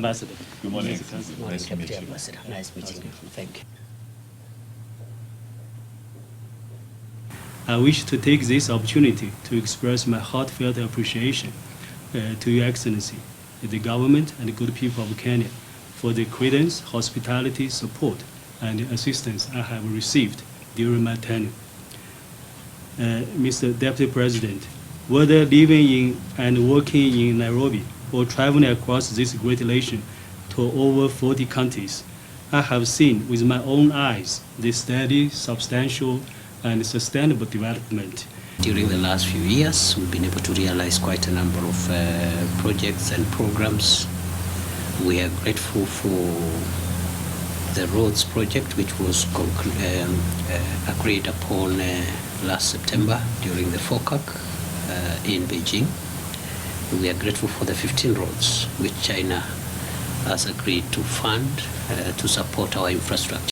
Ambassador. Good morning. Good morning, Deputy Ambassador. Nice meeting you. Thank you. I wish to take this opportunity to express my heartfelt appreciation to Your Excellency, the government and the good people of Kenya for the credence, hospitality, support, and assistance I have received during my tenure. Mr. Deputy President, whether living in and working in Nairobi or traveling across this great nation to over 40 countries, I have seen with my own eyes the steady, substantial, and sustainable development. During the last few years, we've been able to realize quite a number of projects and programs. We are grateful for the roads project, which was agreed upon last September during the FOCAC in Beijing. We are grateful for the 15 roads which China has agreed to fund to support our infrastructure.